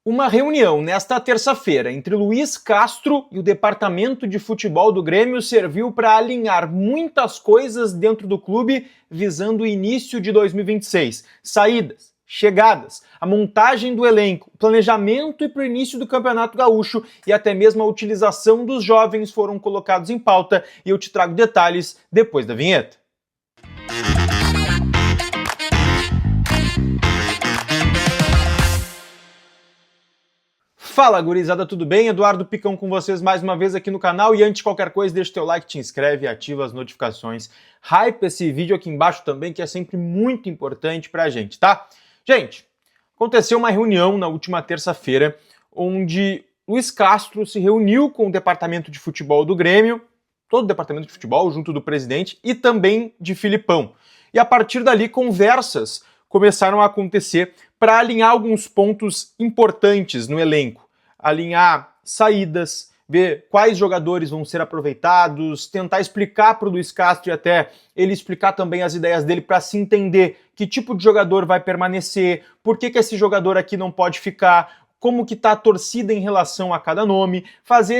Uma reunião nesta terça-feira entre Luiz Castro e o departamento de futebol do Grêmio serviu para alinhar muitas coisas dentro do clube visando o início de 2026. Saídas, chegadas, a montagem do elenco, o planejamento e para o início do Campeonato Gaúcho e até mesmo a utilização dos jovens foram colocados em pauta e eu te trago detalhes depois da vinheta. Fala gurizada, tudo bem? Eduardo Picão com vocês mais uma vez aqui no canal e antes de qualquer coisa deixa o teu like, te inscreve e ativa as notificações. Hype esse vídeo aqui embaixo também que é sempre muito importante pra gente, tá? Gente, aconteceu uma reunião na última terça-feira onde Luiz Castro se reuniu com o departamento de futebol do Grêmio, todo o departamento de futebol junto do presidente e também de Filipão. E a partir dali conversas começaram a acontecer para alinhar alguns pontos importantes no elenco. Alinhar saídas, ver quais jogadores vão ser aproveitados, tentar explicar para o Luiz Castro e até ele explicar também as ideias dele para se entender que tipo de jogador vai permanecer, por que esse jogador aqui não pode ficar, como que está a torcida em relação a cada nome, trazer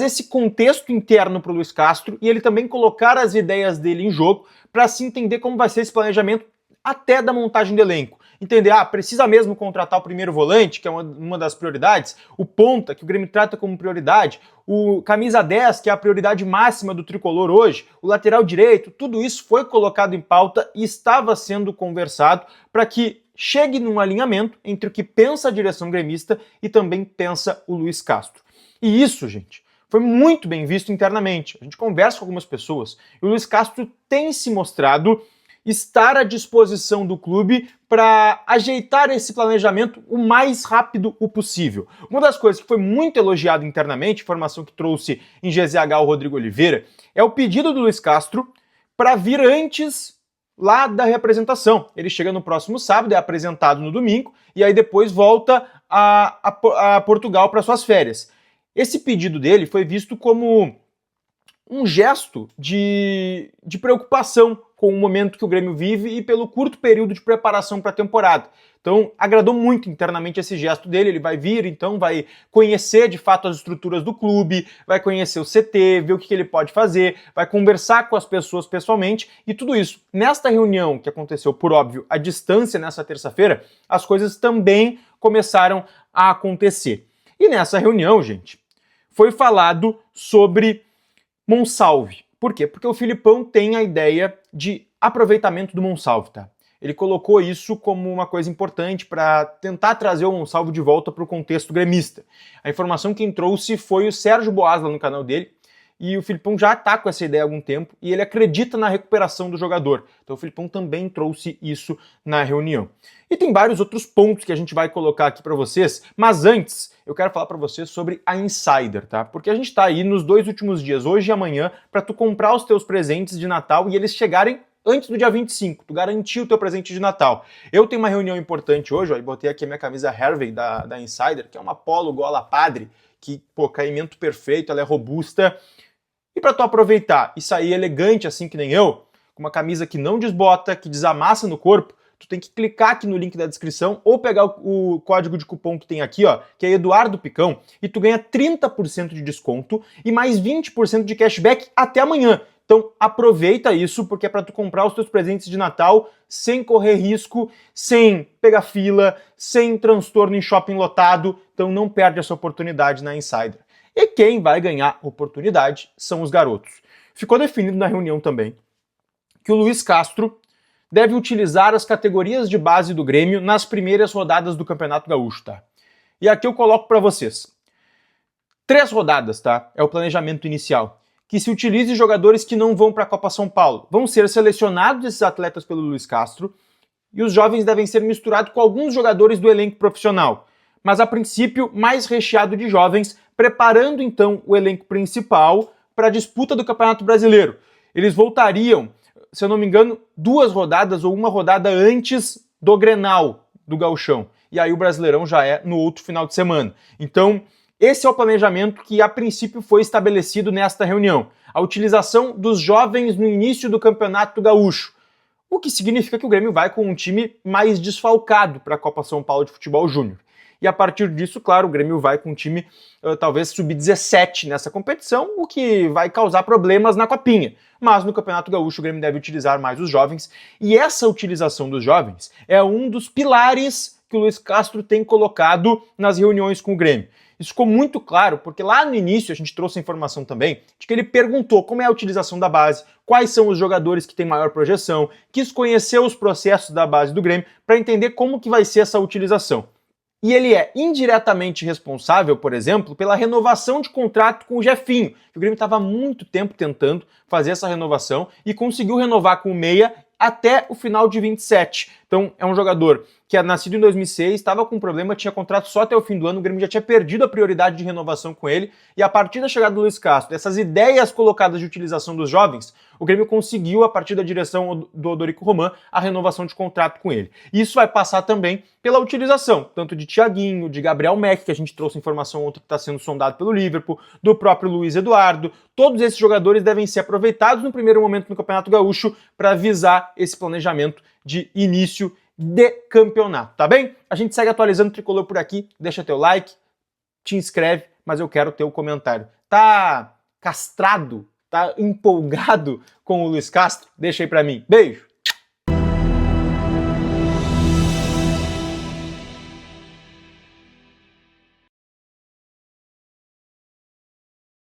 esse contexto interno para o Luiz Castro e ele também colocar as ideias dele em jogo para se entender como vai ser esse planejamento até da montagem do elenco. Entender, precisa mesmo contratar o primeiro volante, que é uma das prioridades, o ponta, que o Grêmio trata como prioridade, o camisa 10, que é a prioridade máxima do tricolor hoje, o lateral direito, tudo isso foi colocado em pauta e estava sendo conversado para que chegue num alinhamento entre o que pensa a direção gremista e também pensa o Luiz Castro. E isso, gente, foi muito bem visto internamente. A gente conversa com algumas pessoas e o Luiz Castro tem se mostrado estar à disposição do clube para ajeitar esse planejamento o mais rápido possível. Uma das coisas que foi muito elogiada internamente, informação que trouxe em GZH o Rodrigo Oliveira, é o pedido do Luiz Castro para vir antes lá da reapresentação. Ele chega no próximo sábado, é apresentado no domingo, e aí depois volta a Portugal para suas férias. Esse pedido dele foi visto como um gesto de preocupação com o momento que o Grêmio vive e pelo curto período de preparação para a temporada. Então, agradou muito internamente esse gesto dele, ele vai vir, então vai conhecer de fato as estruturas do clube, vai conhecer o CT, ver o que ele pode fazer, vai conversar com as pessoas pessoalmente e tudo isso. Nesta reunião que aconteceu, por óbvio, à distância nessa terça-feira, as coisas também começaram a acontecer. E nessa reunião, gente, foi falado sobre Monsalve. Por quê? Porque o Filipão tem a ideia de aproveitamento do Monsalve, tá? Ele colocou isso como uma coisa importante para tentar trazer o Monsalve de volta para o contexto gremista. A informação quem trouxe foi o Sérgio Boas lá no canal dele, e o Filipão já está com essa ideia há algum tempo, e ele acredita na recuperação do jogador. Então o Filipão também trouxe isso na reunião. E tem vários outros pontos que a gente vai colocar aqui para vocês, mas antes eu quero falar para vocês sobre a Insider, tá? Porque a gente está aí nos 2 últimos dias, hoje e amanhã, para tu comprar os teus presentes de Natal e eles chegarem antes do dia 25, tu garantir o teu presente de Natal. Eu tenho uma reunião importante hoje, ó, e botei aqui a minha camisa Harvey da Insider, que é uma polo gola padre, que, pô, caimento perfeito, ela é robusta. E para tu aproveitar e sair elegante assim que nem eu, com uma camisa que não desbota, que desamassa no corpo, tu tem que clicar aqui no link da descrição ou pegar o código de cupom que tem aqui, ó, que é Eduardo Picão, e tu ganha 30% de desconto e mais 20% de cashback até amanhã. Então aproveita isso, porque é para tu comprar os teus presentes de Natal sem correr risco, sem pegar fila, sem transtorno em shopping lotado. Então não perde essa oportunidade na Insider. E quem vai ganhar oportunidade são os garotos. Ficou definido na reunião também que o Luiz Castro deve utilizar as categorias de base do Grêmio nas primeiras rodadas do Campeonato Gaúcho, tá? E aqui eu coloco para vocês. 3 rodadas, tá? É o planejamento inicial. Que se utilize jogadores que não vão para a Copa São Paulo. Vão ser selecionados esses atletas pelo Luiz Castro e os jovens devem ser misturados com alguns jogadores do elenco profissional. Mas a princípio mais recheado de jovens, preparando então o elenco principal para a disputa do Campeonato Brasileiro. Eles voltariam, se eu não me engano, 2 rodadas ou 1 rodada antes do Grenal do Gauchão. E aí o Brasileirão já é no outro final de semana. Então, esse é o planejamento que a princípio foi estabelecido nesta reunião. A utilização dos jovens no início do Campeonato Gaúcho. o que significa que o Grêmio vai com um time mais desfalcado para a Copa São Paulo de Futebol Júnior. E a partir disso, claro, o Grêmio vai com um time talvez sub-17 nessa competição, o que vai causar problemas na Copinha. Mas no Campeonato Gaúcho o Grêmio deve utilizar mais os jovens, e essa utilização dos jovens é um dos pilares que o Luiz Castro tem colocado nas reuniões com o Grêmio. Isso ficou muito claro, porque lá no início a gente trouxe a informação também de que ele perguntou como é a utilização da base, quais são os jogadores que têm maior projeção, quis conhecer os processos da base do Grêmio para entender como que vai ser essa utilização. E ele é indiretamente responsável, por exemplo, pela renovação de contrato com o Jefinho, que o Grêmio estava há muito tempo tentando fazer essa renovação e conseguiu renovar com o Meia até o final de 27. Então é um jogador que é nascido em 2006, estava com problema, tinha contrato só até o fim do ano, o Grêmio já tinha perdido a prioridade de renovação com ele, e a partir da chegada do Luiz Castro, dessas ideias colocadas de utilização dos jovens, o Grêmio conseguiu, a partir da direção do Odorico Roman, a renovação de contrato com ele. E isso vai passar também pela utilização, tanto de Thiaguinho, de Gabriel Mack, que a gente trouxe informação ontem que está sendo sondado pelo Liverpool, do próprio Luiz Eduardo. Todos esses jogadores devem ser aproveitados no primeiro momento no Campeonato Gaúcho para visar esse planejamento de início de campeonato, tá bem? A gente segue atualizando o Tricolor por aqui, deixa teu like, te inscreve, mas eu quero teu comentário. Tá castrado? Tá empolgado com o Luiz Castro? Deixa aí pra mim. Beijo!